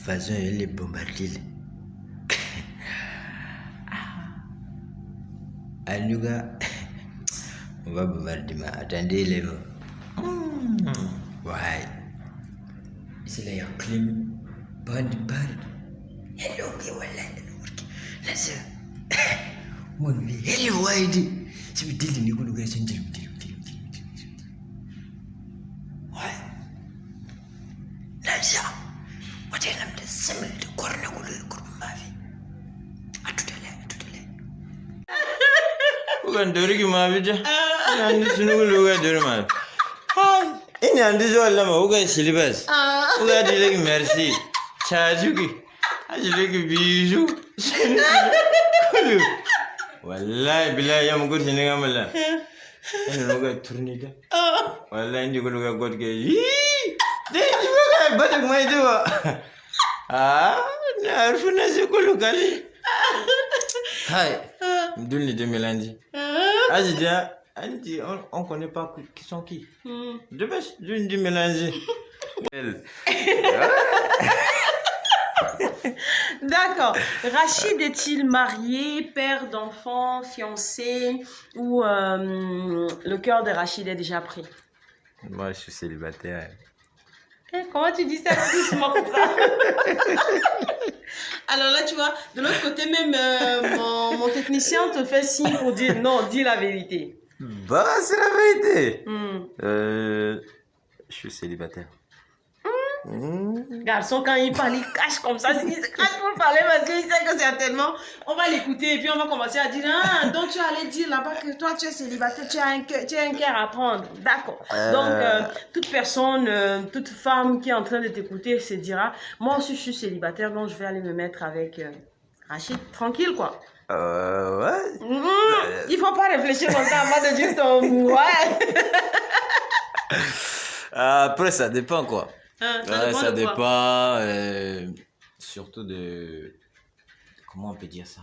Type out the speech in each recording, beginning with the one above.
façon, elle est bombardée. En tout cas, on va bombarder. Attendez les mots. Ouais. C'est là, il y a clim. Band. Hello, voilà. Là, c'est. Mon vie. Hello, wide. C'est me dit, le gars, c'est un ouais. Là, ça. On est là, c'est le corps de ma vie. À tout à l'heure. Ugan dori ki ma bija. Andi sunu luga dori ma. Ini andi zo lama uga silibas. Uga dile ki merci. Chajuki. Ajile ki bijou. Kulu. Wallahi billahi yam gud sini ngamala. Ini uga turnida. Wallahi indi kulu ga god ke. Dai juga batak mai do. Na arfuna se kulu kali. Hi. Mdulni de Mélanie. Azidia, on connaît pas qui sont qui. De base, d'une de Mélanie. D'accord. Rachid est-il marié, père d'enfants, fiancé ou le cœur de Rachid est déjà pris? Moi, je suis célibataire. Comment tu dis ça doucement comme ça? Alors là, tu vois, de l'autre côté, même mon technicien te fait signe pour dire non, dis la vérité. Bah, c'est la vérité. Je suis célibataire. Garçon, quand il parle, il cache comme ça. Il se cache pour parler parce qu'il sait que certainement, on va l'écouter et puis on va commencer à dire ah, donc tu allais dire là-bas que toi tu es célibataire, tu as un cœur à prendre. D'accord. Donc, toute personne, toute femme qui est en train de t'écouter se dira moi aussi je suis célibataire, donc je vais aller me mettre avec Rachid. Tranquille, quoi. Ouais. Il faut pas réfléchir longtemps avant de dire ton ouais. Après, ça dépend quoi. Ça de quoi? dépend surtout de. Comment on peut dire ça?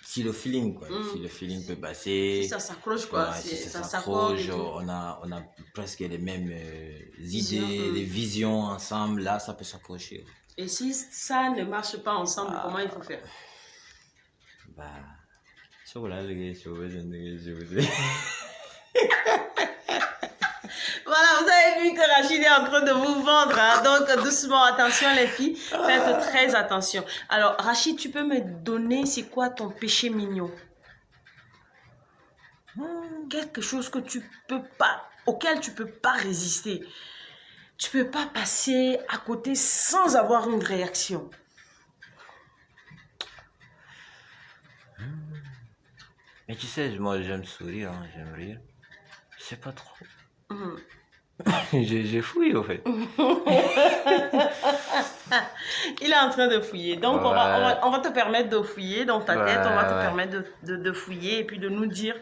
Si le feeling, quoi. Si le feeling peut passer. Si ça s'accroche, quoi. Ouais, si ça s'accroche, on a presque les mêmes idées, les visions ensemble. Là, ça peut s'accrocher. Et si ça ne marche pas ensemble, comment il faut faire? Bah. Voilà, vous avez vu que Rachid est en train de vous vendre. Hein? Donc, doucement, attention les filles. Faites très attention. Alors, Rachid, tu peux me donner, c'est quoi ton péché mignon? Quelque chose que tu peux pas, auquel tu peux pas résister. Tu peux pas passer à côté sans avoir une réaction. Mais tu sais, moi, j'aime sourire, hein, j'aime rire. Je sais pas trop. J'ai fouillé, au fait. Il est en train de fouiller. Donc, on va te permettre de fouiller dans ta tête. On va te permettre de fouiller et puis de nous dire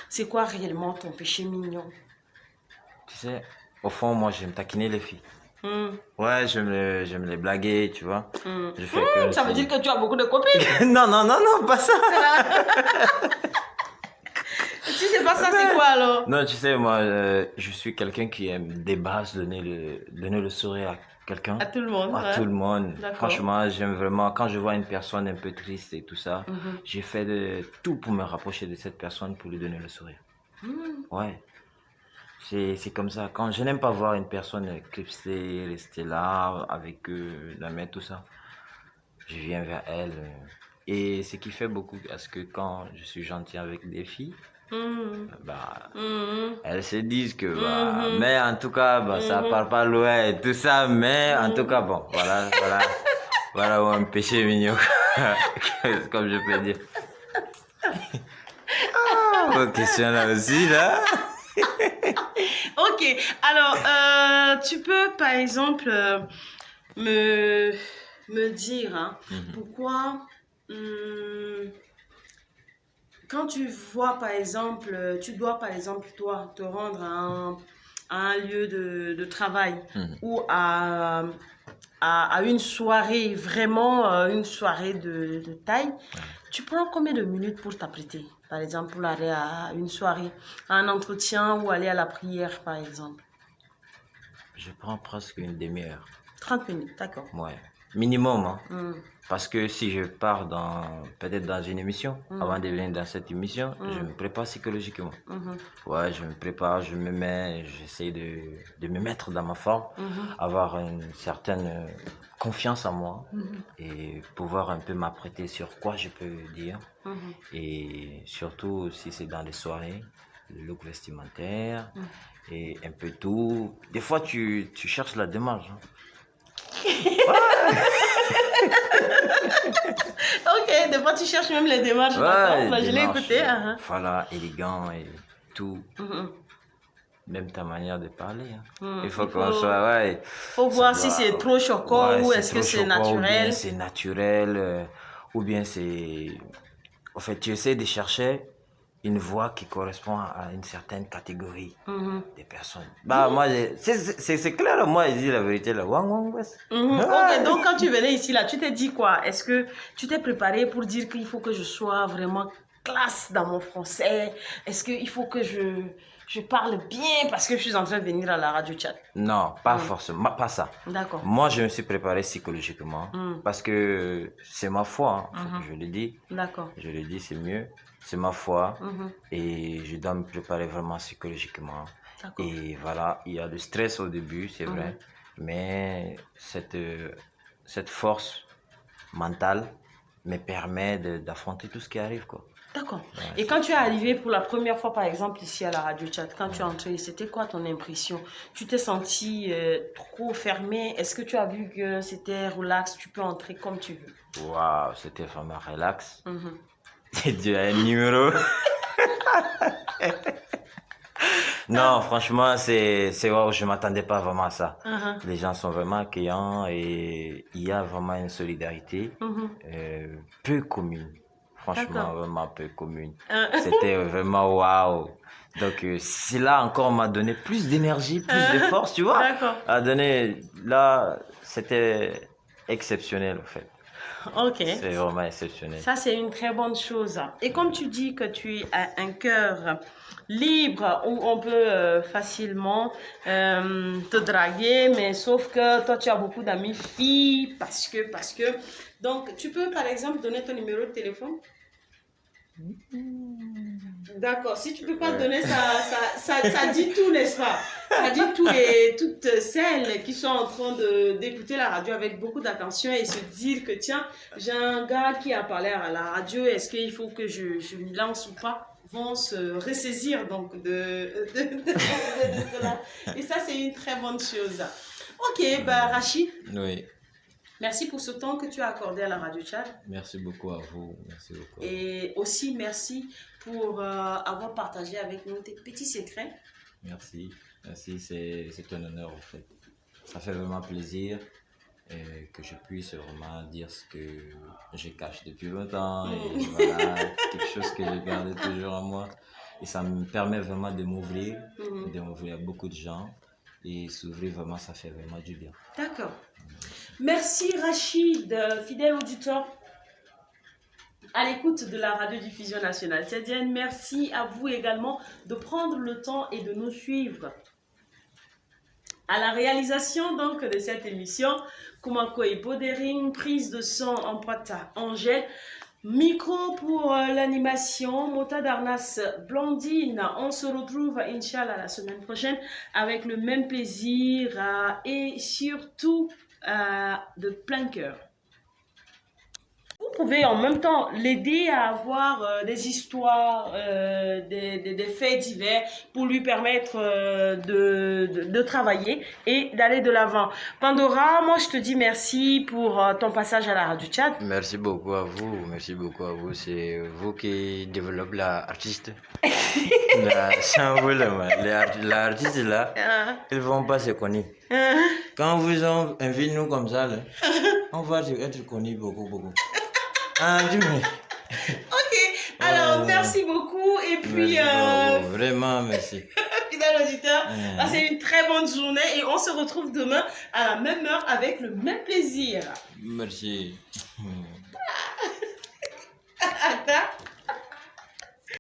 c'est quoi réellement ton péché mignon. Tu sais, au fond, moi, j'aime taquiner les filles. Ouais, j'aime les blaguer, tu vois. Je fais que ça veut dire que tu as beaucoup de copines. Non, pas ça. Si c'est pas ça, c'est quoi alors? Non, tu sais, moi, je suis quelqu'un qui aime des bases, donner le sourire à quelqu'un. À tout le monde. À tout le monde. D'accord. Franchement, j'aime vraiment, quand je vois une personne un peu triste et tout ça, j'ai fait de tout pour me rapprocher de cette personne pour lui donner le sourire. Ouais. C'est comme ça. Quand je n'aime pas voir une personne éclipsée, rester là avec la main, tout ça, je viens vers elle. Et ce qui fait beaucoup, parce que quand je suis gentil avec des filles, elles se disent que mais en tout cas ça part pas loin et tout ça, mais en tout cas bon, voilà un péché mignon comme je peux dire. Bonne question là aussi là. Ok, alors tu peux par exemple me dire hein, pourquoi quand tu vois par exemple, tu dois par exemple toi te rendre à un lieu de travail ou à une soirée, vraiment une soirée de taille, tu prends combien de minutes pour t'apprêter? Par exemple, pour aller à une soirée, à un entretien ou aller à la prière, par exemple. je prends presque une demi-heure. 30 minutes, d'accord. Ouais. Minimum, hein. Mm. Parce que si je pars peut-être dans une émission, avant de venir dans cette émission, je me prépare psychologiquement. Ouais, je me prépare, je me mets, j'essaie de me mettre dans ma forme, avoir une certaine confiance en moi et pouvoir un peu m'apprêter sur quoi je peux dire. Et surtout si c'est dans les soirées, le look vestimentaire et un peu tout. Des fois, tu cherches la démarche. Hein. Ok, des fois tu cherches même les démarches, d'accord. Bah, je l'ai écouté. Voilà, élégant et tout. Même ta manière de parler. Hein. Il faut qu'on soit. Ouais, faut voir si c'est trop choquant ou est-ce que c'est naturel. Ou bien c'est naturel, ou bien c'est. En fait, tu essaies de chercher une voix qui correspond à une certaine catégorie de personnes. Bah, moi, c'est clair, moi, je dis la vérité, là. Ok, donc quand tu venais ici, là, tu t'es dit quoi? Est-ce que tu t'es préparé pour dire qu'il faut que je sois vraiment classe dans mon français? Est-ce qu'il faut que je parle bien parce que je suis en train de venir à la radio chat? Non, pas forcément, pas ça. D'accord. Moi, je me suis préparé psychologiquement parce que c'est ma foi, hein, je le dis. D'accord. Je le dis, c'est mieux. C'est ma foi et je dois me préparer vraiment psychologiquement. Et voilà, il y a du stress au début, c'est vrai, mais cette force mentale me permet d'affronter tout ce qui arrive, quoi. D'accord. Ouais, et quand tu es arrivé pour la première fois, par exemple, ici à la radio chat, quand tu es entré, c'était quoi ton impression? Tu t'es senti trop fermé? Est-ce que tu as vu que c'était relax, tu peux entrer comme tu veux? Waouh, c'était vraiment relax. Tu as un numéro. Non, franchement, wow, je ne m'attendais pas vraiment à ça. Les gens sont vraiment accueillants et il y a vraiment une solidarité peu commune. Franchement, vraiment peu commune. C'était vraiment waouh. Donc, cela encore m'a donné plus d'énergie, plus de force, tu vois. Là, c'était exceptionnel, en fait. Ok. C'est vraiment exceptionnel. Ça, c'est une très bonne chose. Et comme tu dis que tu as un cœur libre où on peut facilement te draguer, mais sauf que toi, tu as beaucoup d'amis filles parce que. Donc, tu peux, par exemple, donner ton numéro de téléphone? D'accord, si tu ne peux pas donner, ça dit tout, n'est-ce pas? Ça dit toutes celles qui sont en train d'écouter la radio avec beaucoup d'attention et se dire que tiens, j'ai un gars qui a parlé à la radio, est-ce qu'il faut que je me lance ou pas? Vont se ressaisir donc de cela. Et ça, c'est une très bonne chose. Ok, bah Rachid. Oui. Merci pour ce temps que tu as accordé à la radio chat. Merci beaucoup à vous. Merci beaucoup. Et aussi merci pour avoir partagé avec nous tes petits secrets. Merci. Merci, c'est un honneur en fait. Ça fait vraiment plaisir que je puisse vraiment dire ce que je cache depuis longtemps. Et voilà, quelque chose que je garde toujours en moi. Et ça me permet vraiment de m'ouvrir à beaucoup de gens. Et s'ouvrir vraiment, ça fait vraiment du bien. D'accord. Merci Rachid, fidèle auditeur à l'écoute de la radiodiffusion nationale tchadienne. Merci à vous également de prendre le temps et de nous suivre. À la réalisation donc de cette émission, Kumako et Bodering, prise de son en Pata Angèle, micro pour l'animation, Mota Darnas Blondine. On se retrouve Inch'Allah la semaine prochaine avec le même plaisir et surtout de plein cœur. Vous pouvez en même temps l'aider à avoir des histoires, des faits divers pour lui permettre de travailler et d'aller de l'avant. Pandora, moi je te dis merci pour ton passage à la radio chat. Merci beaucoup à vous, c'est vous qui développez l'artiste. Sans vous, l'artiste là, ils vont pas se connaître. Quand vous invitez nous comme ça, là, on va être connus beaucoup. Ok, alors merci beaucoup et puis merci beaucoup. Vraiment merci. Fidèle auditeur, c'est une très bonne journée et on se retrouve demain à la même heure avec le même plaisir. Merci.